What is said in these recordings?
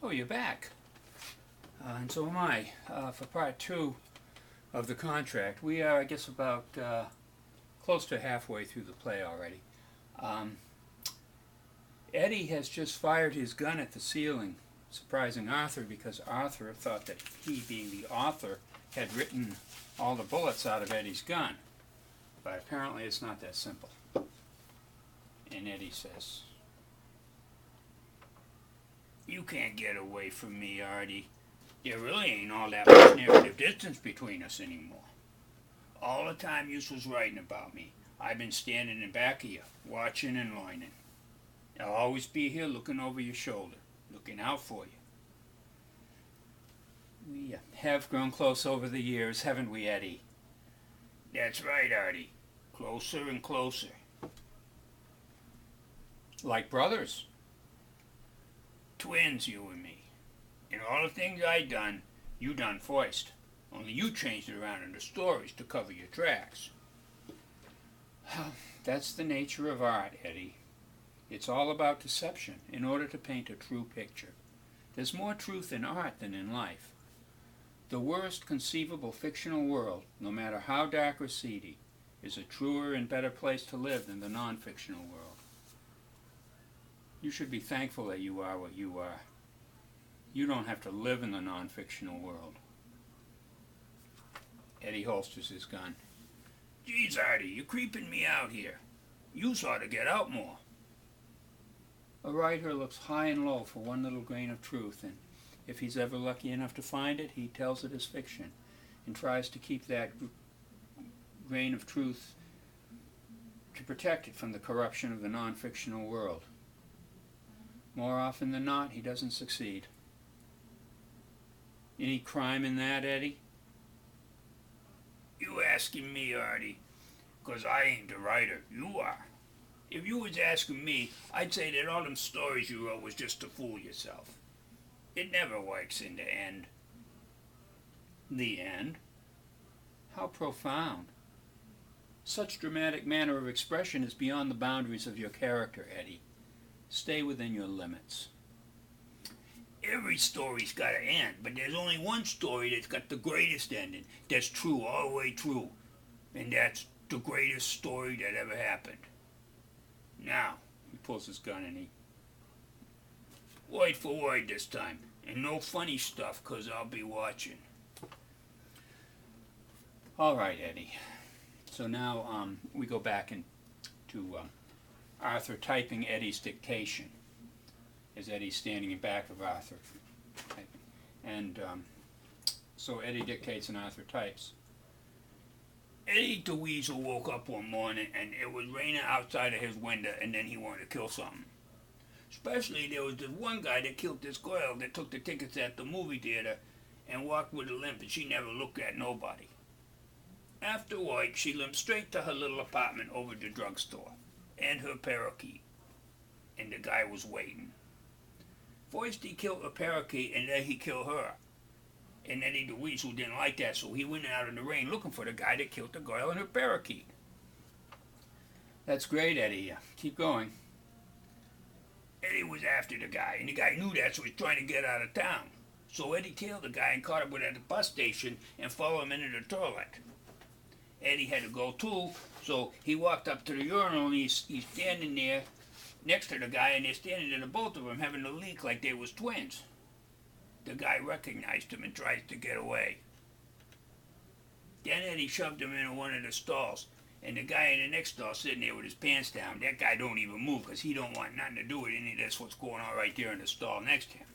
Oh, you're back. And so am I, for part two of the contract. We are, I guess, about close to halfway through the play already. Um, Eddie has just fired his gun at the ceiling, surprising Arthur because Arthur thought that he, being the author, had written all the bullets out of Eddie's gun. But apparently it's not that simple. And Eddie says, "You can't get away from me, Artie. There really ain't all that much narrative distance between us anymore. All the time you was writing about me, I've been standing in back of you, watching and learning. I'll always be here looking over your shoulder, looking out for you. We have grown close over the years, haven't we, Eddie?" "That's right, Artie. Closer and closer." "Like brothers." "Twins, you and me. And all the things I done, you done first. Only you changed it around in the stories to cover your tracks." "That's the nature of art, Eddie. It's all about deception in order to paint a true picture. There's more truth in art than in life. The worst conceivable fictional world, no matter how dark or seedy, is a truer and better place to live than the non-fictional world. You should be thankful that you are what you are. You don't have to live in the non-fictional world." Eddie holsters his gun. "Geez, Artie, you're creeping me out here. You ought to get out more." A writer looks high and low for one little grain of truth, and if he's ever lucky enough to find it, he tells it as fiction and tries to keep that grain of truth to protect it from the corruption of the non-fictional world. More often than not, he doesn't succeed. Any crime in that, Eddie? "You asking me, Artie, 'cause I ain't the writer. You are. If you was asking me, I'd say that all them stories you wrote was just to fool yourself. It never works in the end." "The end? How profound. Such dramatic manner of expression is beyond the boundaries of your character, Eddie. Stay within your limits." "Every story's got an end, but there's only one story that's got the greatest ending, that's true all the way through, and that's the greatest story that ever happened. Now," he pulls his gun and he, "word for word this time, and no funny stuff, 'cause I'll be watching." "All right, Eddie." So now we go back to Arthur typing Eddie's dictation, as Eddie's standing in back of Arthur typing. And so Eddie dictates and Arthur types. "Eddie the Weasel woke up one morning and it was raining outside of his window, and then he wanted to kill something. Especially there was this one guy that killed this girl that took the tickets at the movie theater and walked with a limp, and she never looked at nobody. After work, she limped straight to her little apartment over the drugstore and her parakeet, and the guy was waiting. First he killed the parakeet, and then he killed her. And Eddie the Weasel didn't like that, so he went out in the rain looking for the guy that killed the girl and her parakeet." "That's great, Eddie. Keep going." "Eddie was after the guy, and the guy knew that, so he was trying to get out of town. So Eddie tailed the guy and caught him at the bus station and followed him into the toilet. Eddie had to go too, so he walked up to the urinal, and he's standing there next to the guy, and they're standing there, both of them, having a leak like they was twins. The guy recognized him and tries to get away. Then Eddie shoved him into one of the stalls, and the guy in the next stall sitting there with his pants down. That guy don't even move because he don't want nothing to do with any of this what's going on right there in the stall next to him.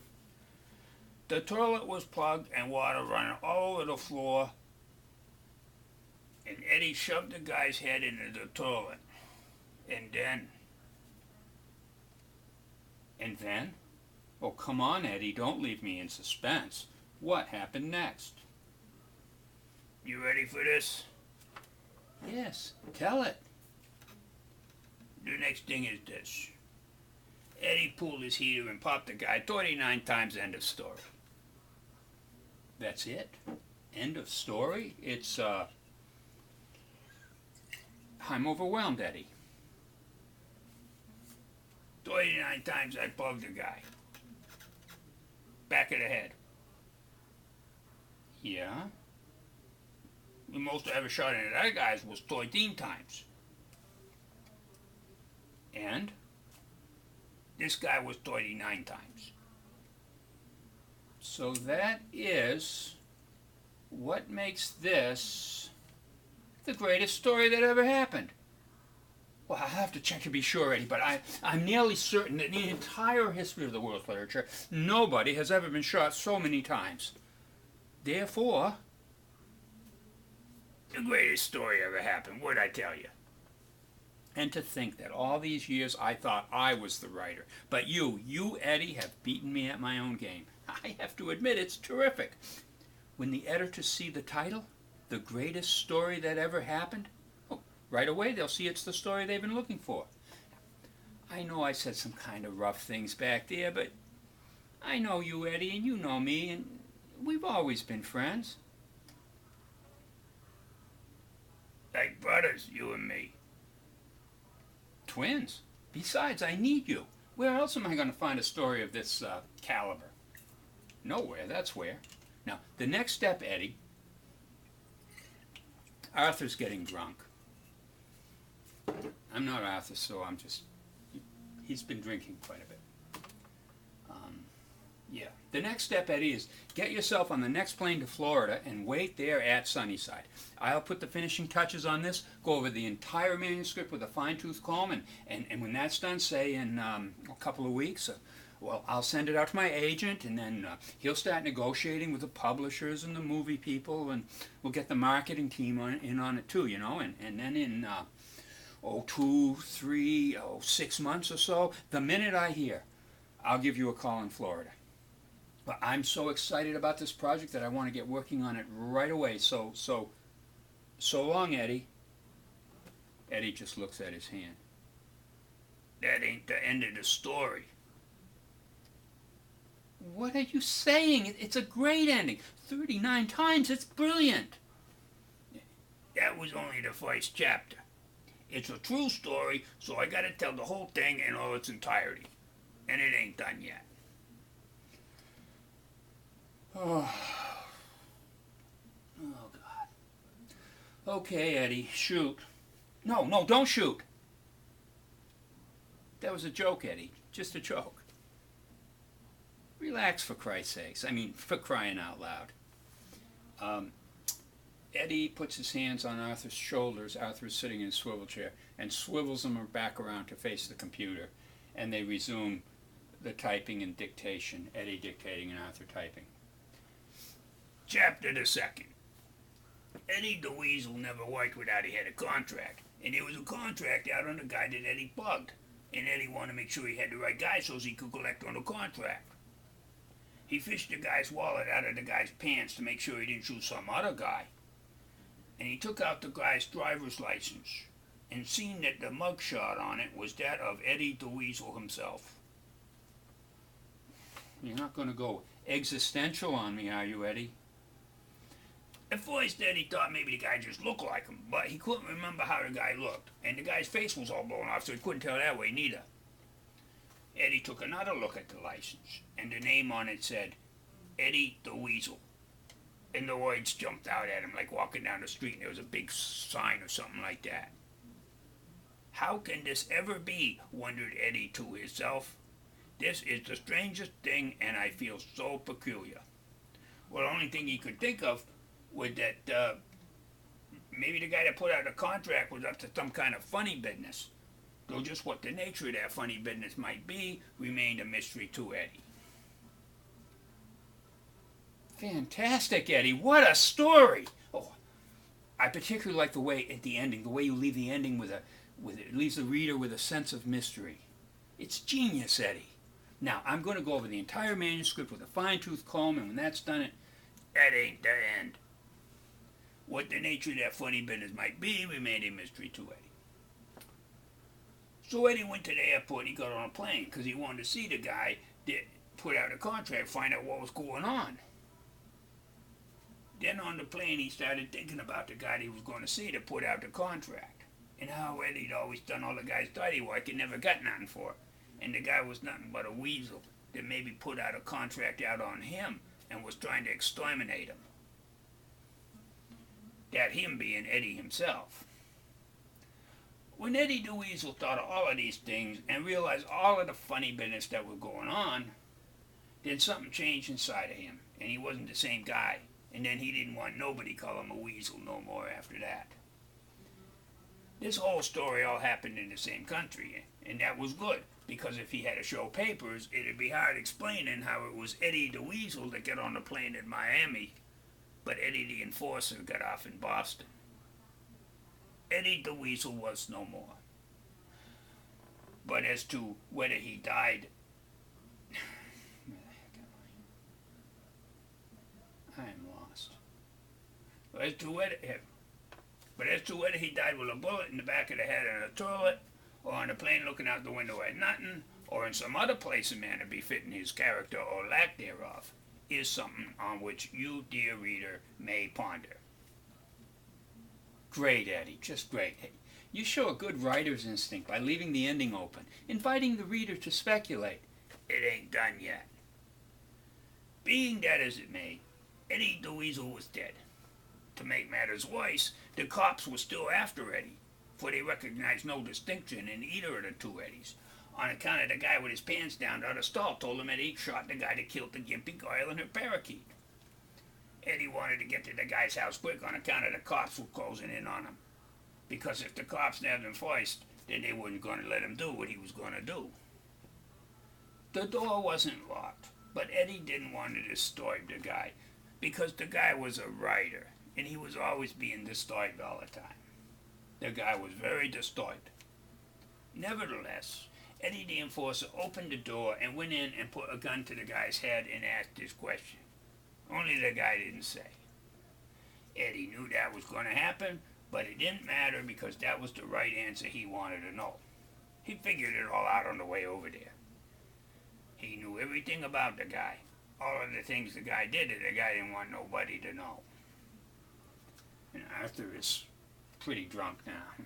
The toilet was plugged and water running all over the floor, and Eddie shoved the guy's head into the toilet. And then... "And then? Oh, come on, Eddie, don't leave me in suspense. What happened next?" "You ready for this?" "Yes, tell it." "The next thing is this. Eddie pulled his heater and popped the guy 39 times, end of story." "That's it? End of story? It's, I'm overwhelmed, Eddie." 39 times I bugged the guy. back of the head. Yeah? The most I ever shot into that guy's was 13 times. And this guy was 39 times. So that is what makes this the greatest story that ever happened. Well, I'll have to check to be sure, Eddie, but I'm nearly certain that in the entire history of the world's literature, nobody has ever been shot so many times. Therefore, the greatest story ever happened, what'd I tell you? And to think that all these years I thought I was the writer. But you, Eddie, have beaten me at my own game. I have to admit, it's terrific. When the editors see the title, The Greatest Story That Ever Happened, right away they'll see it's the story they've been looking for. I know I said some kind of rough things back there, but I know you, Eddie, and you know me, and we've always been friends. Like brothers, you and me. Twins. Besides, I need you. Where else am I going to find a story of this caliber? Nowhere, that's where. Now, the next step, Eddie, Arthur's getting drunk. I'm not Arthur, so I'm just... He's been drinking quite a bit. Yeah. The next step, Eddie, is get yourself on the next plane to Florida and wait there at Sunnyside. I'll put the finishing touches on this, go over the entire manuscript with a fine-tooth comb, and when that's done, say in a couple of weeks, well, I'll send it out to my agent, and then he'll start negotiating with the publishers and the movie people, and we'll get the marketing team in on it too, you know, and then in 6 months or so, the minute I hear, I'll give you a call in Florida. But I'm so excited about this project that I want to get working on it right away. So long, Eddie. Eddie just looks at his hand. That ain't the end of the story. What are you saying? It's a great ending. 39 times, it's brilliant. That was only the first chapter. It's a true story, so I gotta tell the whole thing in all its entirety. And it ain't done yet. Oh, God. Okay, Eddie, shoot. No, don't shoot. That was a joke, Eddie. Just a joke. Relax, for Christ's sakes. I mean, for crying out loud. Eddie puts his hands on Arthur's shoulders. Arthur is sitting in a swivel chair and swivels them back around to face the computer. And they resume the typing and dictation. Eddie dictating and Arthur typing. Chapter the second. Eddie the Weasel never worked without he had a contract. And there was a contract out on the guy that Eddie bugged. And Eddie wanted to make sure he had the right guy so he could collect on the contract. He fished the guy's wallet out of the guy's pants to make sure he didn't shoot some other guy. And he took out the guy's driver's license and seen that the mugshot on it was that of Eddie the Weasel himself. You're not going to go existential on me, are you, Eddie? At first, Eddie thought maybe the guy just looked like him, but he couldn't remember how the guy looked, and the guy's face was all blown off, so he couldn't tell that way neither. Eddie took another look at the license, and the name on it said, Eddie the Weasel. And the words jumped out at him like walking down the street and there was a big sign or something like that. How can this ever be, wondered Eddie to himself. This is the strangest thing and I feel so peculiar. Well, the only thing he could think of was that maybe the guy that put out the contract was up to some kind of funny business. Though just what the nature of that funny business might be remained a mystery to Eddie. Fantastic, Eddie. What a story! Oh, I particularly like the way at the ending, the way you leave the ending with it leaves the reader with a sense of mystery. It's genius, Eddie. Now, I'm going to go over the entire manuscript with a fine-tooth comb, and when that's done, that ain't the end. What the nature of that funny business might be remained a mystery to Eddie. So Eddie went to the airport and he got on a plane because he wanted to see the guy that put out a contract, find out what was going on. Then on the plane he started thinking about the guy he was going to see that put out the contract. And how Eddie'd always done all the guy's dirty work and never got nothing for it. And the guy was nothing but a weasel. that maybe put out a contract out on him and was trying to exterminate him. That him being Eddie himself. When Eddie the Weasel thought of all of these things and realized all of the funny business that was going on, then something changed inside of him, and he wasn't the same guy. And then he didn't want nobody call him a weasel no more after that. This whole story all happened in the same country, and that was good, because if he had to show papers, it'd be hard explaining how it was Eddie the Weasel that got on the plane in Miami, but Eddie the Enforcer got off in Boston. Eddie the Weasel was no more. But as to whether he died, I am lost. As to whether he died with a bullet in the back of the head in a toilet, or on a plane looking out the window at nothing, or in some other place and manner befitting his character or lack thereof, is something on which you, dear reader, may ponder. Great, Eddie, just great. You show a good writer's instinct by leaving the ending open, inviting the reader to speculate. It ain't done yet. Being that as it may, Eddie the Weasel was dead. To make matters worse, the cops were still after Eddie, for they recognized no distinction in either of the two Eddies, on account of the guy with his pants down out of stall told him Eddie shot the guy that killed the gimpy girl and her parakeet. Eddie wanted to get to the guy's house quick on account of the cops were closing in on him, because if the cops nabbed him first, then they weren't going to let him do what he was going to do. The door wasn't locked, but Eddie didn't want to disturb the guy, because the guy was a writer, and he was always being disturbed all the time. The guy was very disturbed. Nevertheless, Eddie the Enforcer opened the door and went in and put a gun to the guy's head and asked his question. Only the guy didn't say. Eddie knew that was going to happen, but it didn't matter because that was the right answer he wanted to know. He figured it all out on the way over there. He knew everything about the guy. All of the things the guy did that the guy didn't want nobody to know. And Arthur is pretty drunk now.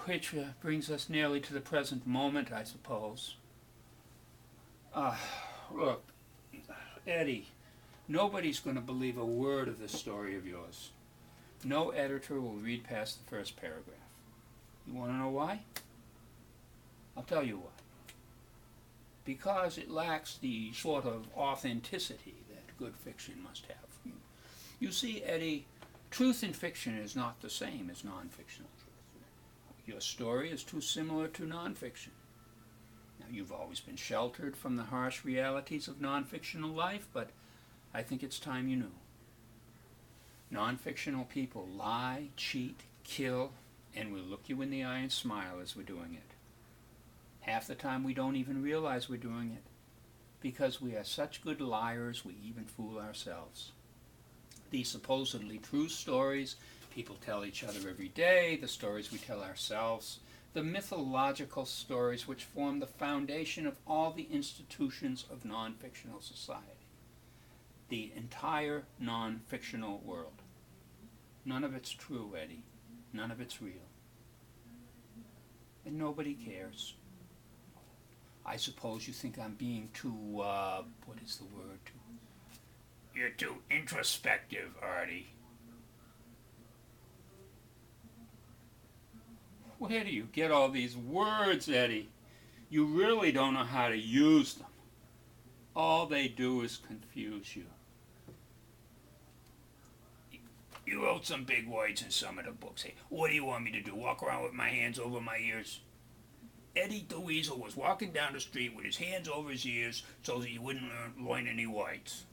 Which brings us nearly to the present moment, I suppose. Look, Eddie, nobody's going to believe a word of this story of yours. No editor will read past the first paragraph. You want to know why? I'll tell you why. Because it lacks the sort of authenticity that good fiction must have. You see, Eddie, truth in fiction is not the same as non-fictional truth. Your story is too similar to non-fiction. Now, you've always been sheltered from the harsh realities of non-fictional life, but I think it's time you knew. Non-fictional people lie, cheat, kill, and will look you in the eye and smile as we're doing it. Half the time we don't even realize we're doing it, because we are such good liars we even fool ourselves. These supposedly true stories people tell each other every day, the stories we tell ourselves, the mythological stories which form the foundation of all the institutions of non-fictional society. The entire non-fictional world. None of it's true, Eddie. None of it's real. And nobody cares. I suppose you think I'm being too, what is the word? You're too introspective, Artie. Where do you get all these words, Eddie? You really don't know how to use them. All they do is confuse you. You wrote some big words in some of the books. Hey, what do you want me to do? Walk around with my hands over my ears? Eddie the Weasel was walking down the street with his hands over his ears so that he wouldn't learn any words.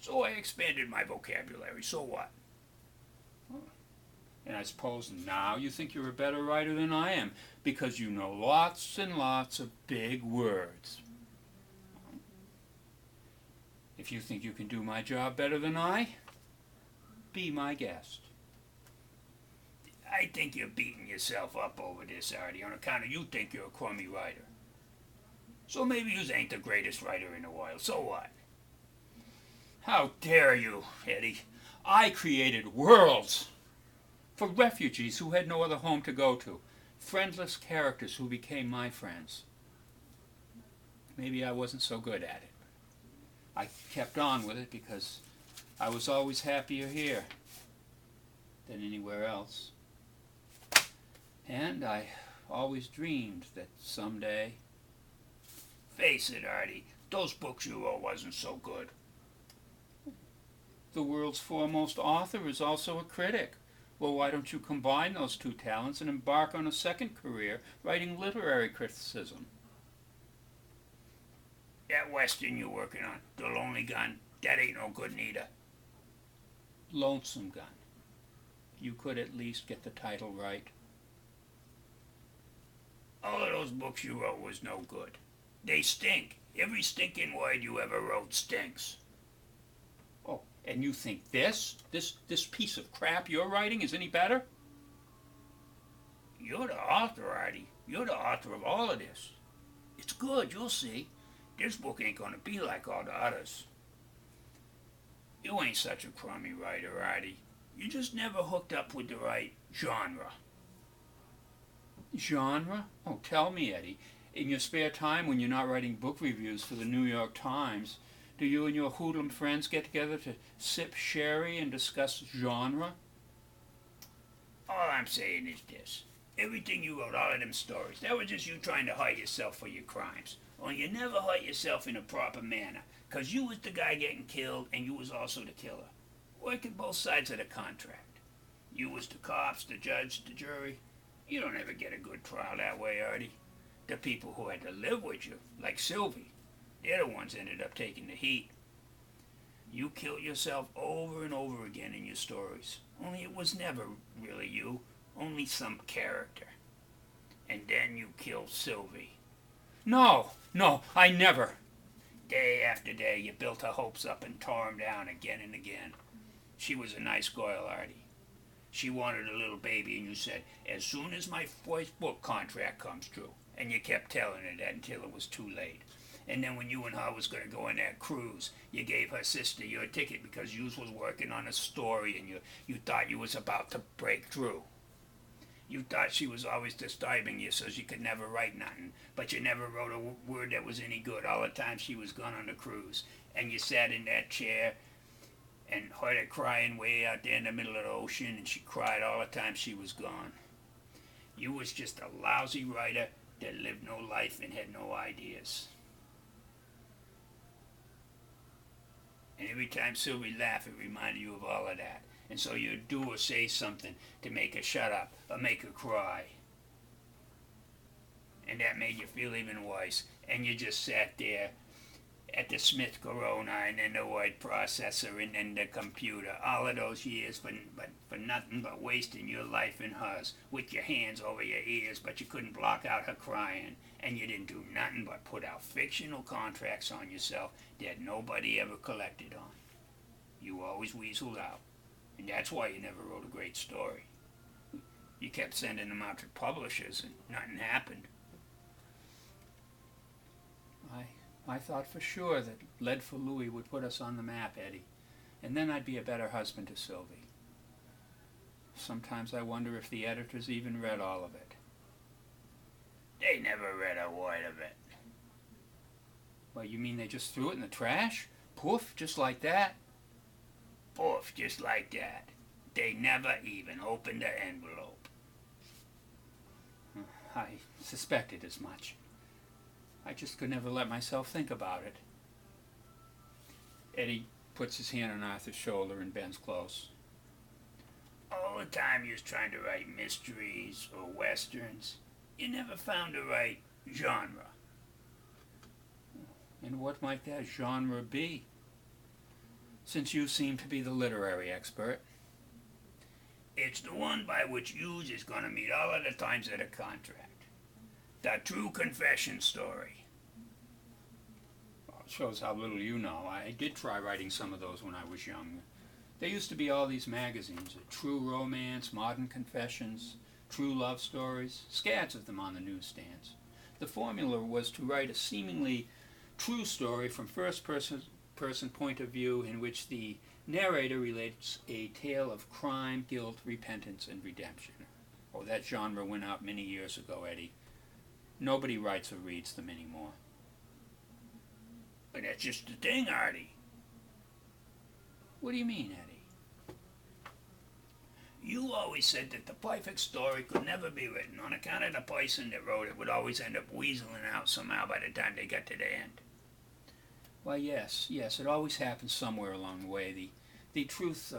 So I expanded my vocabulary. So what? And I suppose now you think you're a better writer than I am, because you know lots and lots of big words. If you think you can do my job better than I, be my guest. I think you're beating yourself up over this, Artie, on account of you think you're a crummy writer. So maybe you ain't the greatest writer in the world. So what? How dare you, Eddie? I created worlds for refugees who had no other home to go to. friendless characters who became my friends. Maybe I wasn't so good at it. I kept on with it because I was always happier here than anywhere else. And I always dreamed that someday... Face it, Artie, those books you wrote wasn't so good. The world's foremost author is also a critic. Well, why don't you combine those two talents and embark on a second career, writing literary criticism? That Western you're working on, The Lonely Gun, that ain't no good neither. Lonesome Gun. You could at least get the title right. All of those books you wrote was no good. They stink. Every stinking word you ever wrote stinks. Oh, and you think this piece of crap you're writing is any better? You're the author, Artie. You're the author of all of this. It's good, you'll see. This book ain't gonna be like all the others. You ain't such a crummy writer, Artie. You just never hooked up with the right genre. Genre? Oh, tell me, Eddie. In your spare time, when you're not writing book reviews for the New York Times, do you and your hoodlum friends get together to sip sherry and discuss genre? All I'm saying is this. Everything you wrote, all of them stories, that was just you trying to hide yourself for your crimes. Only you never hurt yourself in a proper manner, 'cause you was the guy getting killed and you was also the killer. Working both sides of the contract. You was the cops, the judge, the jury. You don't ever get a good trial that way, Artie. The people who had to live with you, like Sylvie, they're the ones ended up taking the heat. You killed yourself over and over again in your stories. Only it was never really you, only some character. And then you killed Sylvie. No, I never. Day after day, you built her hopes up and tore them down again and again. She was a nice girl, Artie. She wanted a little baby, and you said, as soon as my first book contract comes true. And you kept telling her that until it was too late. And then when you and her was going to go on that cruise, you gave her sister your ticket because you was working on a story and you thought you was about to break through. You thought she was always disturbing you so she could never write nothing, but you never wrote a word that was any good all the time she was gone on the cruise. And you sat in that chair and heard her crying way out there in the middle of the ocean, and she cried all the time she was gone. You was just a lousy writer that lived no life and had no ideas. And every time Sylvie laughed, it reminded you of all of that. And so you'd do or say something to make her shut up or make her cry. And that made you feel even worse. And you just sat there at the Smith Corona and then the word processor and then the computer. All of those years for nothing but wasting your life and hers with your hands over your ears, but you couldn't block out her crying. And you didn't do nothing but put out fictional contracts on yourself that nobody ever collected on. You always weaseled out. And that's why you never wrote a great story. You kept sending them out to publishers and nothing happened. I thought for sure that Lead for Louie would put us on the map, Eddie. And then I'd be a better husband to Sylvie. Sometimes I wonder if the editors even read all of it. They never read a word of it. Well, you mean they just threw it in the trash? Poof, just like that? Poof, just like that. They never even opened the envelope. I suspected as much. I just could never let myself think about it. Eddie puts his hand on Arthur's shoulder and bends close. All the time you was trying to write mysteries or westerns, you never found the right genre. And what might that genre be? Since you seem to be the literary expert. It's the one by which yous is going to meet all of the times of the contract. The true confession story. Well, it shows how little you know. I did try writing some of those when I was young. There used to be all these magazines, True Romance, Modern Confessions, True Love Stories, scads of them on the newsstands. The formula was to write a seemingly true story from first-person point of view in which the narrator relates a tale of crime, guilt, repentance, and redemption. Oh, that genre went out many years ago, Eddie. Nobody writes or reads them anymore. But that's just the thing, Artie. What do you mean, Eddie? You always said that the perfect story could never be written on account of the person that wrote it would always end up weaseling out somehow by the time they got to the end. Why, yes, it always happens somewhere along the way. The truth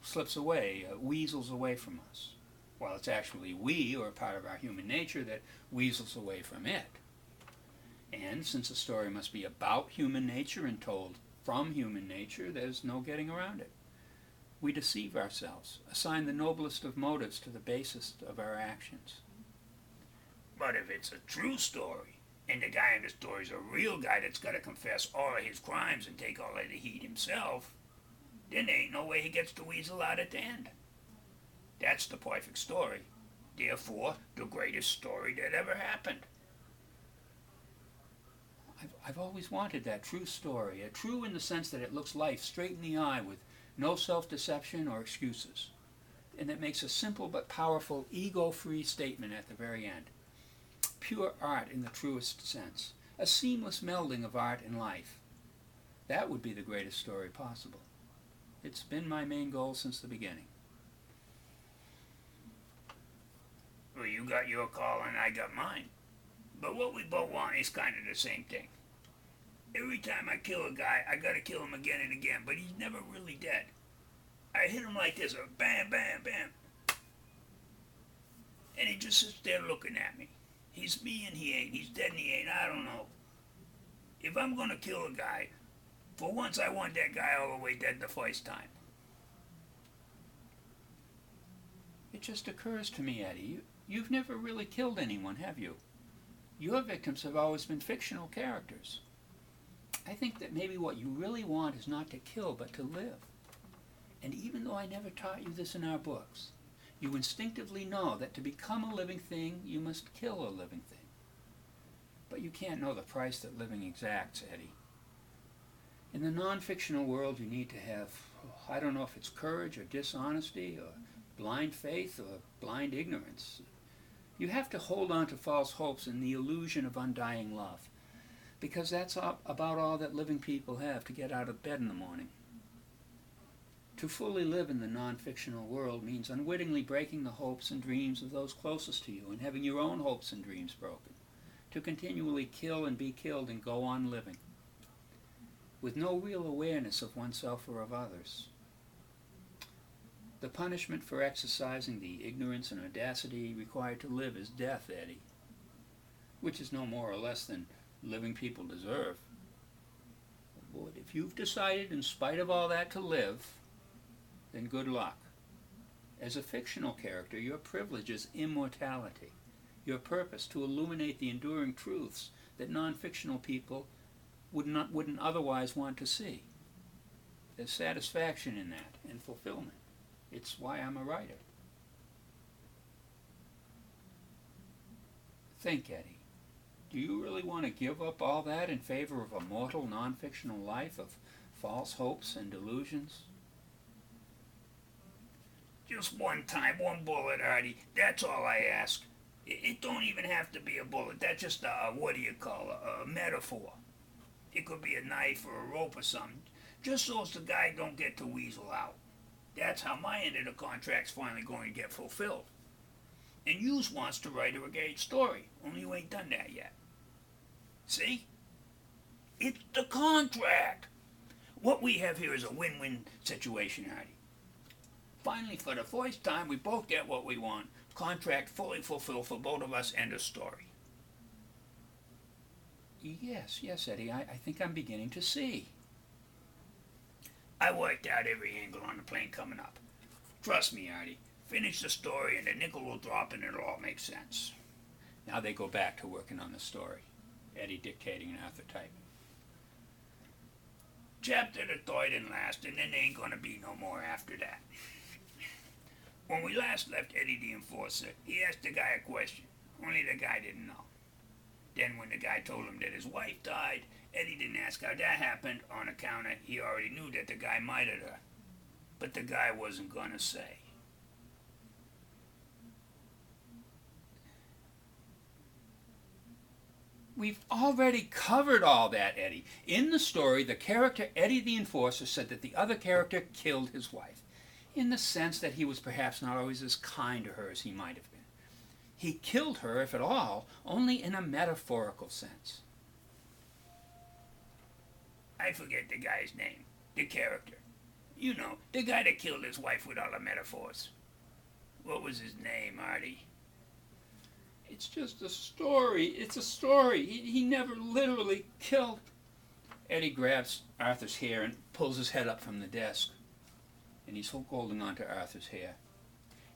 slips away, weasels away from us. While it's actually we, or a part of our human nature, that weasels away from it. And since a story must be about human nature and told from human nature, there's no getting around it. We deceive ourselves, assign the noblest of motives to the basest of our actions. But if it's a true story, and the guy in the story's a real guy that's got to confess all of his crimes and take all of the heat himself, then there ain't no way he gets to weasel out at the end. That's the perfect story. Therefore, the greatest story that ever happened. I've always wanted that true story, a true in the sense that it looks life straight in the eye with no self-deception or excuses, and that makes a simple but powerful, ego-free statement at the very end. Pure art in the truest sense, a seamless melding of art and life. That would be the greatest story possible. It's been my main goal since the beginning. Well, you got your call and I got mine. But what we both want is kind of the same thing. Every time I kill a guy, I gotta kill him again and again, but he's never really dead. I hit him like this, bam, bam, bam. And he just sits there looking at me. He's me and he ain't. He's dead and he ain't. I don't know. If I'm gonna kill a guy, for once I want that guy all the way dead the first time. It just occurs to me, Eddie, you've never really killed anyone, have you? Your victims have always been fictional characters. I think that maybe what you really want is not to kill, but to live. And even though I never taught you this in our books, you instinctively know that to become a living thing, you must kill a living thing. But you can't know the price that living exacts, Eddie. In the non-fictional world, you need to have, I don't know if it's courage or dishonesty or blind faith or blind ignorance. You have to hold on to false hopes and the illusion of undying love, because that's about all that living people have to get out of bed in the morning. To fully live in the non-fictional world means unwittingly breaking the hopes and dreams of those closest to you and having your own hopes and dreams broken. To continually kill and be killed and go on living, with no real awareness of oneself or of others. The punishment for exercising the ignorance and audacity required to live is death, Eddie, which is no more or less than living people deserve. But if you've decided in spite of all that to live, then good luck. As a fictional character, your privilege is immortality, your purpose to illuminate the enduring truths that non-fictional people wouldn't otherwise want to see. There's satisfaction in that and fulfillment. It's why I'm a writer. Think, Eddie. Do you really want to give up all that in favor of a mortal, non-fictional life of false hopes and delusions? Just one time, one bullet, Artie. That's all I ask. It don't even have to be a bullet. That's just a metaphor. It could be a knife or a rope or something. Just so as the guy don't get to weasel out. That's how my end of the contract's finally going to get fulfilled. And yous wants to write a great story, only you ain't done that yet. See? It's the contract. What we have here is a win-win situation, Artie. Finally, for the first time, we both get what we want. Contract fully fulfilled for both of us and the story. Yes, Eddie, I think I'm beginning to see. I worked out every angle on the plane coming up. Trust me, Artie. Finish the story and the nickel will drop and it'll all make sense. Now they go back to working on the story. Eddie dictating and Arthur typing. Chapter the third and last, and then there ain't gonna be no more after that. When we last left Eddie the Enforcer, he asked the guy a question. Only the guy didn't know. Then when the guy told him that his wife died, Eddie didn't ask how that happened on account of he already knew that the guy murdered her. But the guy wasn't gonna say. We've already covered all that, Eddie. In the story, the character Eddie the Enforcer said that the other character killed his wife, in the sense that he was perhaps not always as kind to her as he might have been. He killed her, if at all, only in a metaphorical sense. I forget the guy's name. The character. You know, the guy that killed his wife with all the metaphors. What was his name, Artie? It's just a story. It's a story. He never literally killed. Eddie grabs Arthur's hair and pulls his head up from the desk. And he's holding on to Arthur's hair.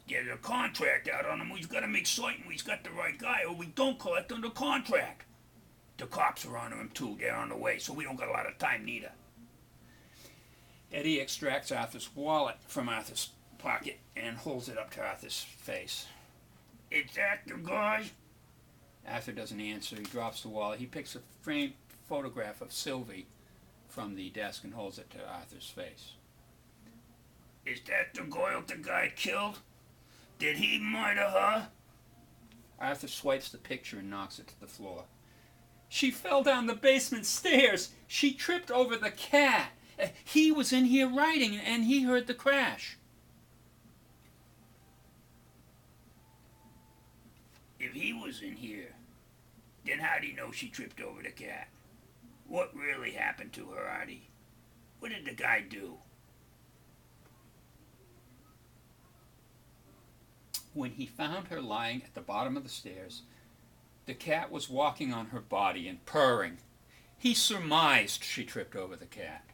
There's a contract out on him. We've got to make certain we've got the right guy, or we don't collect on the contract. The cops are on him, too. They're on the way, so we don't got a lot of time, neither. Eddie extracts Arthur's wallet from Arthur's pocket and holds it up to Arthur's face. Is that the guy? Arthur doesn't answer. He drops the wallet. He picks a framed photograph of Sylvie from the desk and holds it to Arthur's face. Is that the girl the guy killed? Did he murder her? Arthur swipes the picture and knocks it to the floor. She fell down the basement stairs. She tripped over the cat. He was in here writing and he heard the crash. If he was in here, then how'd he know she tripped over the cat? What really happened to her, Artie? What did the guy do? When he found her lying at the bottom of the stairs, the cat was walking on her body and purring. He surmised she tripped over the cat.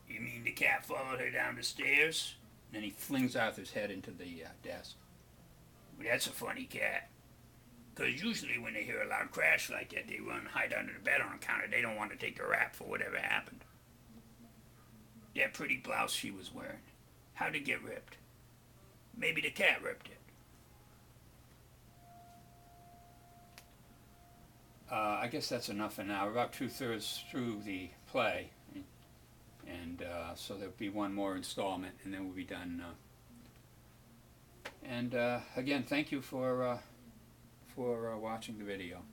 You mean the cat followed her down the stairs? Then he flings Arthur's head into the desk. Well, that's a funny cat. 'Cause usually when they hear a loud crash like that, they run and hide under the bed on account of they don't want to take the rap for whatever happened. That pretty blouse she was wearing, how'd it get ripped? Maybe the cat ripped it. I guess that's enough for now. We're about 2/3 through the play. And so there'll be one more installment, and then we'll be done. And again, thank you for watching the video.